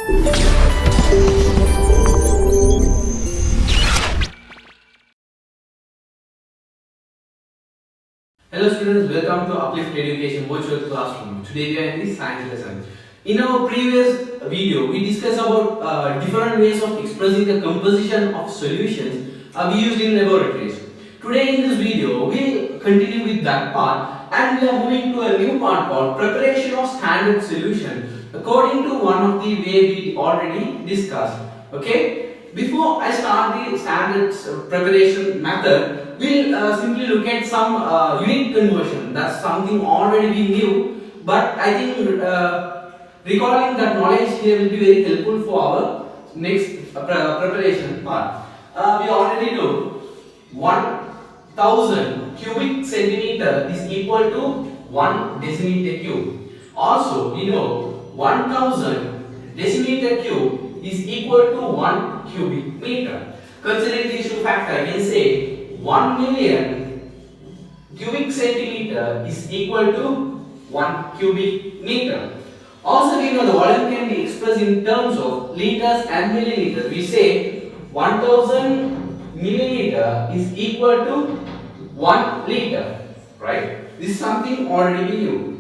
Hello students, welcome to Uplift Education virtual classroom. Today we are in the science lesson. In our previous video, we discussed about different ways of expressing the composition of solutions we used in laboratories. Today in this video, we continue with that part and we are moving to a new part called preparation of standard solution according to one of the way we already discussed. Okay? Before I start the standards preparation method, we'll simply look at some unit conversion. That's something already we knew, but I think recalling that knowledge here will be very helpful for our next preparation part. We already know 1000 cubic centimeter is equal to 1 decimeter cube. Also, we know 1000 decimeter cube is equal to 1 cubic meter. Considering these two factors, I can say 1 million cubic centimeter is equal to 1 cubic meter. Also, we know the volume can be expressed in terms of liters and milliliters. We say 1000 milliliter is equal to 1 liter, right? This is something already we knew.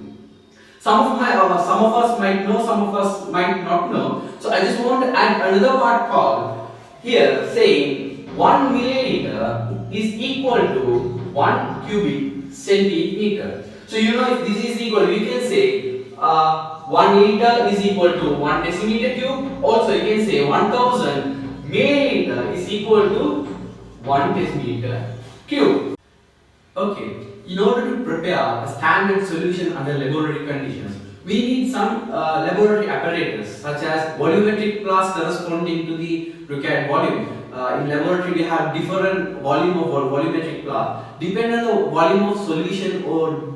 Some of us might know, some of us might not know. So I just want to add another part called here saying 1 milliliter is equal to 1 cubic centimeter. So you know if this is equal, we can say 1 liter is equal to 1 decimeter cube. Also you can say 1000 milliliter is equal to 1 decimeter cube. Okay. In order to prepare a standard solution under laboratory conditions, we need some laboratory apparatus such as volumetric class corresponding to the required volume. In laboratory, we have different volume of volumetric class. Depending on the volume of solution or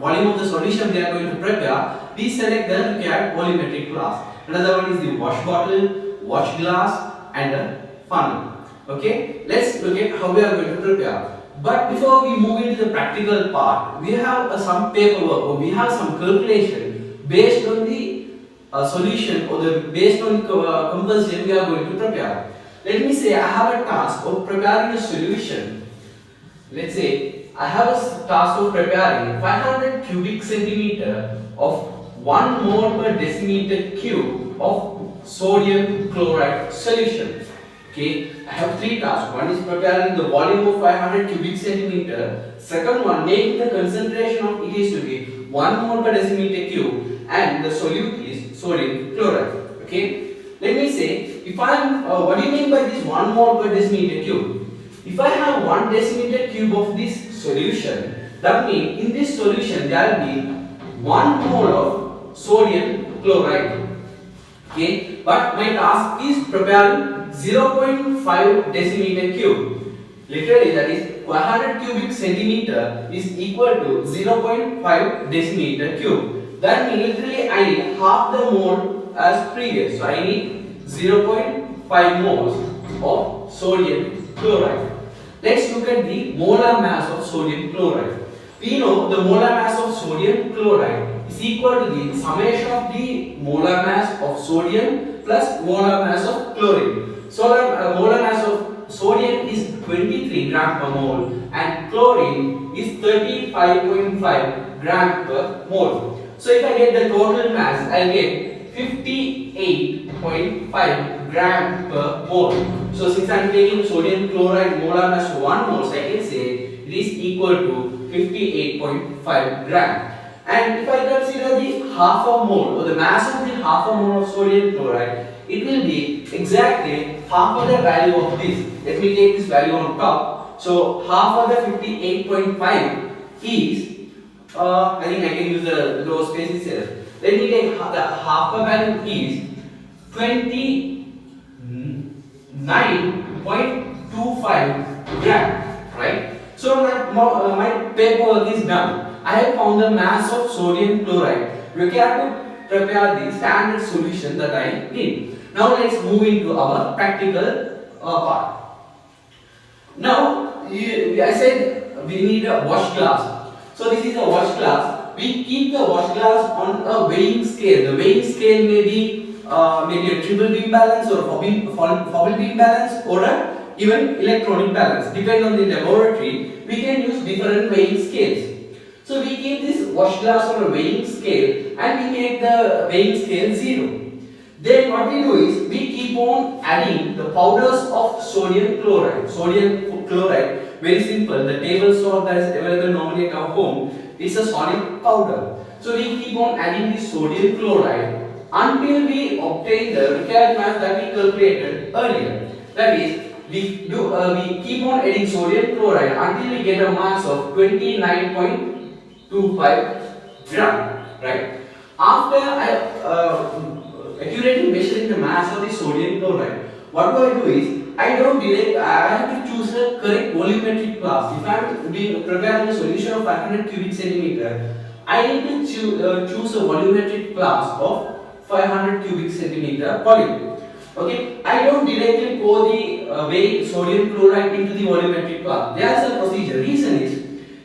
volume of the solution we are going to prepare, we select the required volumetric class. Another one is the wash bottle, wash glass, and a funnel. Okay, let's look at how we are going to prepare. But before we move into the practical part, we have some paperwork or we have some calculation based on the solution or based on the composition we are going to prepare. Let me say I have a task of preparing a solution. Let's say I have a task of preparing 500 cubic centimeter of 1 mole per decimeter cube of sodium chloride solution. Okay, I have 3 tasks. One is preparing the volume of 500 cubic centimeter. Second one, making the concentration of it is to be 1 mole per decimeter cube, and the solute is sodium chloride. Okay, let me say if I am what do you mean by this 1 mole per decimeter cube? If I have 1 decimeter cube of this solution, that means in this solution there will be 1 mole of sodium chloride. Okay, but my task is preparing 0.5 decimeter cube. Literally that is 100 cubic centimeter is equal to 0.5 decimeter cube. That means literally I need half the mole as previous. So I need 0.5 moles of sodium chloride. Let's look at the molar mass of sodium chloride. We know the molar mass of sodium chloride is equal to the summation of the molar mass of sodium plus molar mass of chlorine. So molar mass of sodium is 23 gram per mole and chlorine is 35.5 gram per mole. So if I get the total mass, I get 58.5 gram per mole. So since I am taking sodium chloride molar mass 1 mole, so I can say it is equal to 58.5 gram. And if I consider the half a mole or the mass of the half a mole of sodium chloride, it will be exactly half of the value of this. Let me take this value on top. So half of the 58.5 is I think I can use the lower space itself. Let me take the half a value is 29.25 gram, right? So my paperwork is done. I have found the mass of sodium chloride required to prepare the standard solution that I need. Now let's move into our practical part. Now I said we need a wash glass. So this is a wash glass. We keep the wash glass on a weighing scale. The weighing scale may be maybe a triple beam balance or Fowell beam balance or a even electronic balance. Depending on the laboratory, we can use different weighing scales. So we keep this wash glass on a weighing scale and we make the weighing scale 0. Then what we do is we keep on adding the powders of sodium chloride. Sodium chloride, very simple. The table salt that is available normally at our home, it's a solid powder. So we keep on adding this sodium chloride until we obtain the required mass that we calculated earlier. That is, we keep on adding sodium chloride until we get a mass of 29.25 gram. Right? After accurately measuring the mass of the sodium chloride, what do I do is I have to choose a correct volumetric class. If I am preparing a solution of 500 cubic centimeter, I need to choose a volumetric class of 500 cubic centimeter volume. Okay, I don't directly pour the sodium chloride into the volumetric class. There is a procedure. Reason is,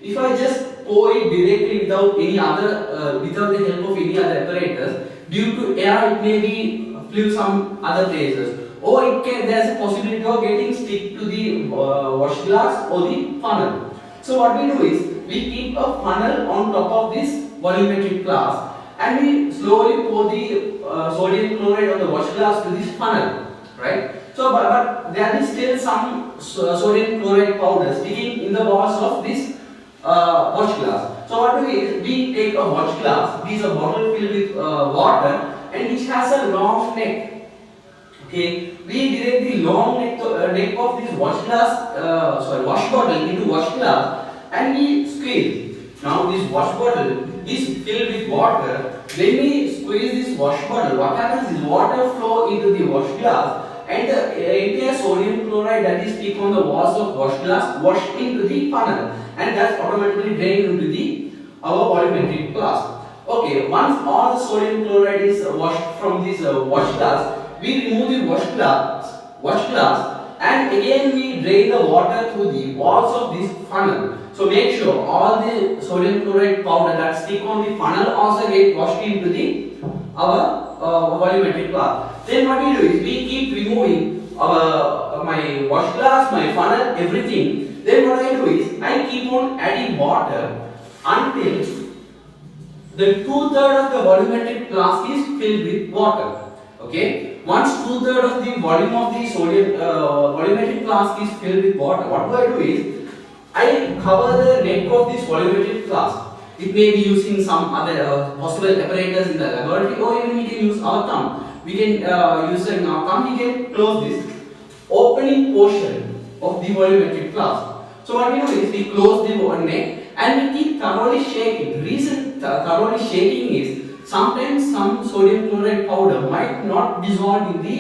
if I just pour it directly without the help of any other apparatus, due to air it may be flew some other places, or there is a possibility of getting stick to the wash glass or the funnel. So what we do is we keep a funnel on top of this volumetric glass and we slowly pour the sodium chloride on the wash glass to this funnel, right? So but there is still some sodium chloride powder sticking in the walls of this wash glass. So what do we take a wash glass. This is a bottle filled with water and which has a long neck. Okay, we direct the long neck of this wash bottle into wash glass and we squeeze. Now this wash bottle is filled with water. When we squeeze this wash bottle, what happens is water flow into the wash glass and the entire sodium chloride that is stick on the walls of wash glass wash into the funnel and that's automatically drained into our volumetric glass. Okay, once all the sodium chloride is washed from this wash glass, we remove the wash glass and again we drain the water through the walls of this funnel. So make sure all the sodium chloride powder that stick on the funnel also get washed into our volumetric glass. Then what we do is we keep removing my wash glass, my funnel, everything. Then what I do is I keep on adding water until the 2/3 of the volumetric glass is filled with water. Okay. Once 2/3 of the volume of the sodium volumetric flask is filled with water, what do I do is I cover the neck of this volumetric flask. It may be using some other possible apparatus in the laboratory, or even we can use our thumb. We can use our thumb. We can close this opening portion of the volumetric flask. So what we do is we close the neck and we keep thoroughly shaking. The reason thoroughly shaking is sometimes some sodium chloride powder might not dissolve in the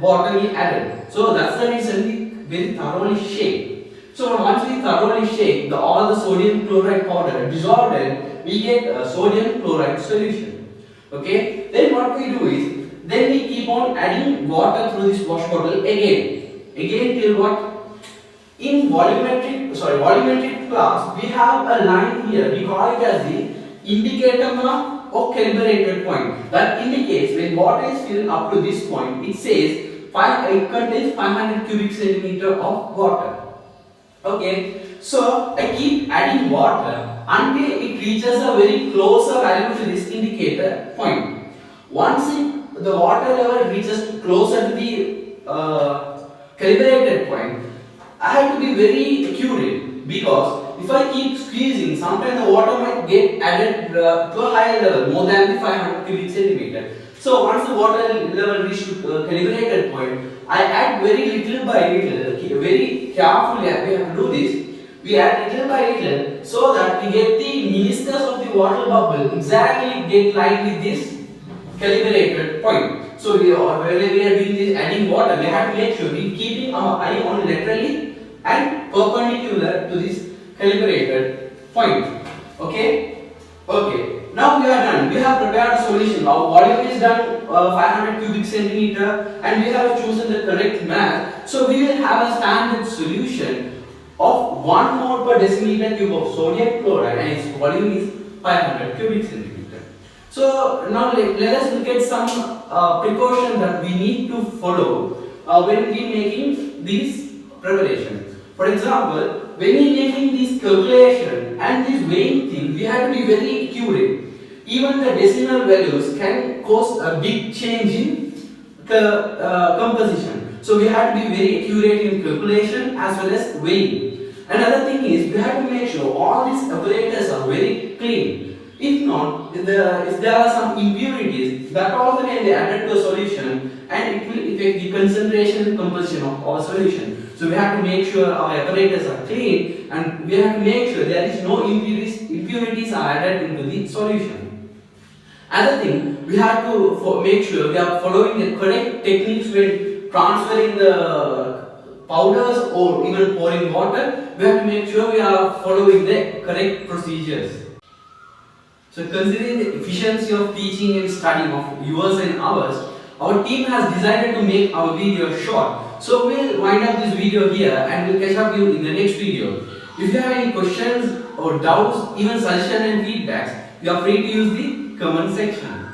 water we added. So that's the reason we very thoroughly shake. So once we thoroughly shake, all the sodium chloride powder dissolved and we get a sodium chloride solution. Okay. Then what we do is then we keep on adding water through this wash bottle again till what? In volumetric class we have a line here. We call it as the indicator mark or calibrated point. That indicates when water is filled up to this point, it says it contains 500 cubic centimeter of water. Okay, so I keep adding water until it reaches a very closer value to this indicator point. Once the water level reaches closer to the calibrated point, I have to be very accurate, because if I keep squeezing, sometimes the water might get added to a higher level, more than the 500 cubic centimeter. So once the water level reaches to calibrated point, I add very little by little, very carefully we have to do this. We add little by little so that we get the ministers of the water bubble exactly get line with this calibrated point. So whenever we are doing this adding water, we have to make sure we keeping our eye on laterally and perpendicular to this calibrated point. Okay. Now we are done. We have prepared a solution. Our volume is done 500 cubic centimeter, and we have chosen the correct mass. So we will have a standard solution of 1 mole per decimeter cube of sodium chloride, and its volume is 500 cubic centimeter. So now let us look at some precaution that we need to follow when we making these preparations. For example, when we making this calculation and this weighing thing, we have to be very accurate. Even the decimal values can cause a big change in the composition. So we have to be very accurate in calculation as well as weighing. Another thing is we have to make sure all these apparatus are very clean. If not, if there are some impurities, that also can be added to a solution and it will affect the concentration and composition of our solution. So we have to make sure our apparatus are clean and we have to make sure there is no impurities are added into the solution. Another thing, we have to make sure we are following the correct techniques when transferring the powders or even pouring water. We have to make sure we are following the correct procedures. So considering the efficiency of teaching and studying of yours and ours, our team has decided to make our video short. So we'll wind up this video here and we'll catch up you in the next video. If you have any questions or doubts, even suggestions and feedbacks, you are free to use the comment section.